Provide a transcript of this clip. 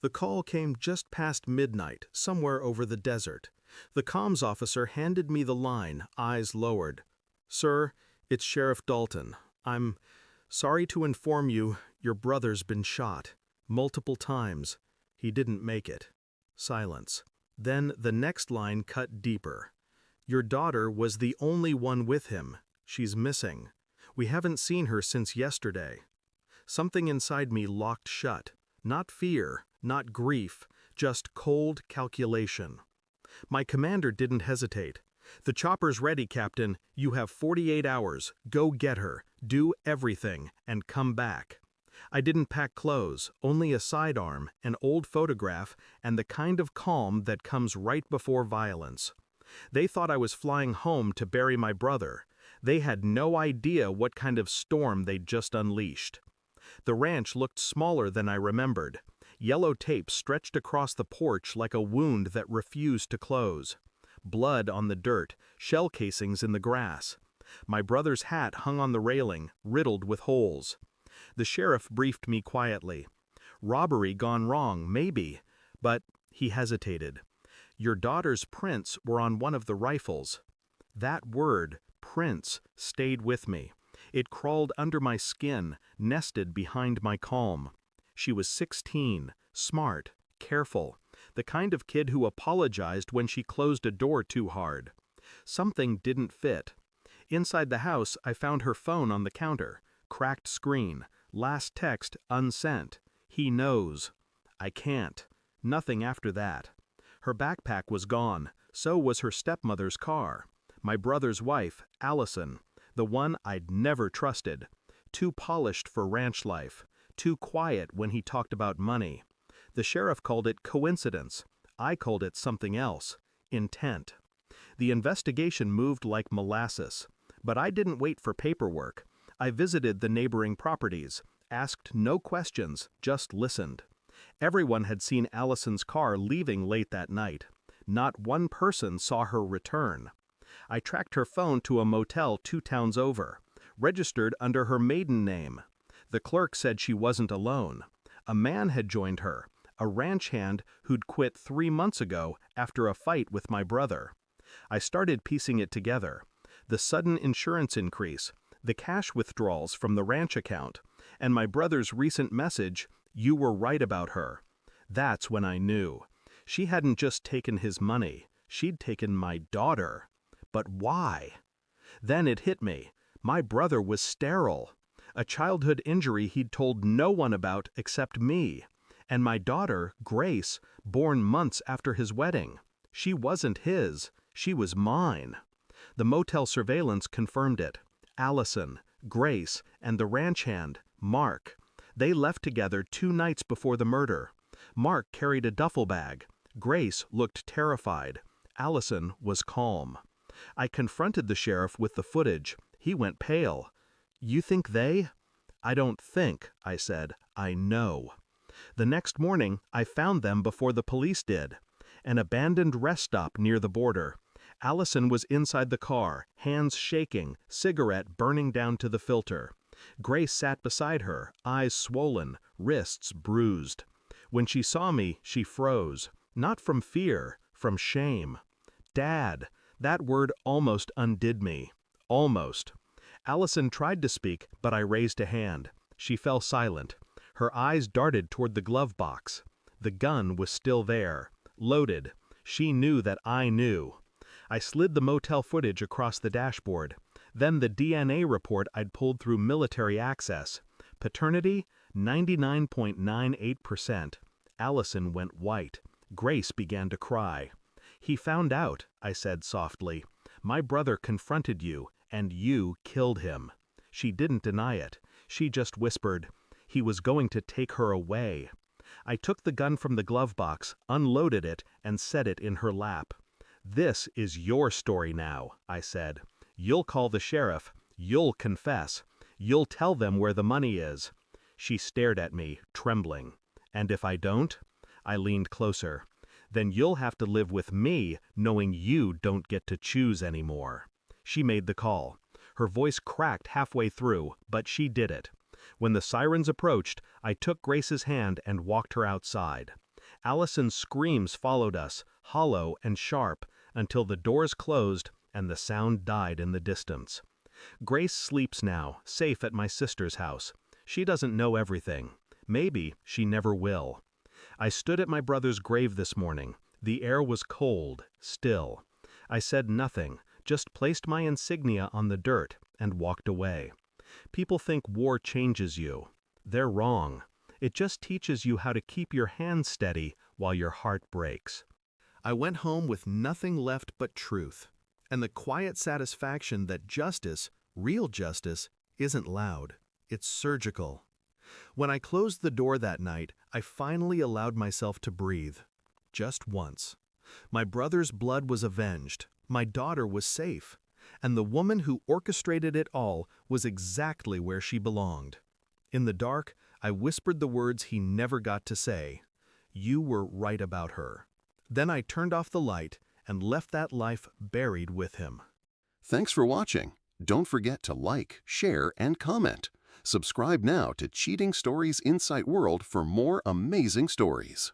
The call came just past midnight, somewhere over the desert. The comms officer handed me the line, eyes lowered. "Sir, it's Sheriff Dalton. I'm sorry to inform you, your brother's been shot. Multiple times. He didn't make it." Silence. Then the next line cut deeper. "Your daughter was the only one with him. She's missing. We haven't seen her since yesterday." Something inside me locked shut. Not fear, not grief, just cold calculation. My commander didn't hesitate. "The chopper's ready, Captain. You have 48 hours. Go get her. Do everything, and come back." I didn't pack clothes, only a sidearm, an old photograph, and the kind of calm that comes right before violence. They thought I was flying home to bury my brother. They had no idea what kind of storm they'd just unleashed. The ranch looked smaller than I remembered. Yellow tape stretched across the porch like a wound that refused to close. Blood on the dirt, shell casings in the grass. My brother's hat hung on the railing, riddled with holes. The sheriff briefed me quietly. "Robbery gone wrong, maybe." But he hesitated. "Your daughter's prints were on one of the rifles." That word, prints, stayed with me. It crawled under my skin, nested behind my calm. She was 16, smart, careful, the kind of kid who apologized when she closed a door too hard. Something didn't fit. Inside the house, I found her phone on the counter. Cracked screen, last text unsent. He knows. I can't. Nothing after that. Her backpack was gone, so was her stepmother's car. My brother's wife, Allison, the one I'd never trusted. Too polished for ranch life, too quiet when he talked about money. The sheriff called it coincidence. I called it something else, intent. The investigation moved like molasses, but I didn't wait for paperwork. I visited the neighboring properties, asked no questions, just listened. Everyone had seen Allison's car leaving late that night. Not one person saw her return. I tracked her phone to a motel 2 towns over, registered under her maiden name. The clerk said she wasn't alone. A man had joined her, a ranch hand who'd quit 3 months ago after a fight with my brother. I started piecing it together. The sudden insurance increase, the cash withdrawals from the ranch account, and my brother's recent message, "You were right about her." That's when I knew. She hadn't just taken his money, she'd taken my daughter. But why? Then it hit me. My brother was sterile. A childhood injury he'd told no one about except me. And my daughter, Grace, born months after his wedding. She wasn't his, she was mine. The motel surveillance confirmed it. Allison, Grace, and the ranch hand, Mark. They left together 2 nights before the murder. Mark carried a duffel bag. Grace looked terrified. Allison was calm. I confronted the sheriff with the footage. He went pale. "You think they?" "I don't think," I said. "I know." The next morning, I found them before the police did. An abandoned rest stop near the border. Allison was inside the car, hands shaking, cigarette burning down to the filter. Grace sat beside her, eyes swollen, wrists bruised. When she saw me, she froze. Not from fear, from shame. "Dad," that word almost undid me. Almost. Allison tried to speak, but I raised a hand. She fell silent. Her eyes darted toward the glove box. The gun was still there, loaded. She knew that I knew. I slid the motel footage across the dashboard. Then the DNA report I'd pulled through military access. Paternity, 99.98%. Allison went white. Grace began to cry. "He found out," I said softly. "My brother confronted you, and you killed him." She didn't deny it. She just whispered, "He was going to take her away." I took the gun from the glove box, unloaded it, and set it in her lap. "This is your story now," I said. "You'll call the sheriff. You'll confess. You'll tell them where the money is." She stared at me, trembling. "And if I don't?" I leaned closer. "Then you'll have to live with me, knowing you don't get to choose anymore." She made the call. Her voice cracked halfway through, but she did it. When the sirens approached, I took Grace's hand and walked her outside. Allison's screams followed us, hollow and sharp, until the doors closed and the sound died in the distance. Grace sleeps now, safe at my sister's house. She doesn't know everything. Maybe she never will. I stood at my brother's grave this morning. The air was cold, still. I said nothing, just placed my insignia on the dirt and walked away. People think war changes you. They're wrong. It just teaches you how to keep your hands steady while your heart breaks. I went home with nothing left but truth, and the quiet satisfaction that justice, real justice, isn't loud. It's surgical. When I closed the door that night, I finally allowed myself to breathe. Just once. My brother's blood was avenged. My daughter was safe. And the woman who orchestrated it all was exactly where she belonged. In the dark, I whispered the words he never got to say. You were right about her. Then I turned off the light and left that life buried with him. Thanks for watching. Don't forget to like, share, and comment. Subscribe now to Cheating Stories Insight World for more amazing stories.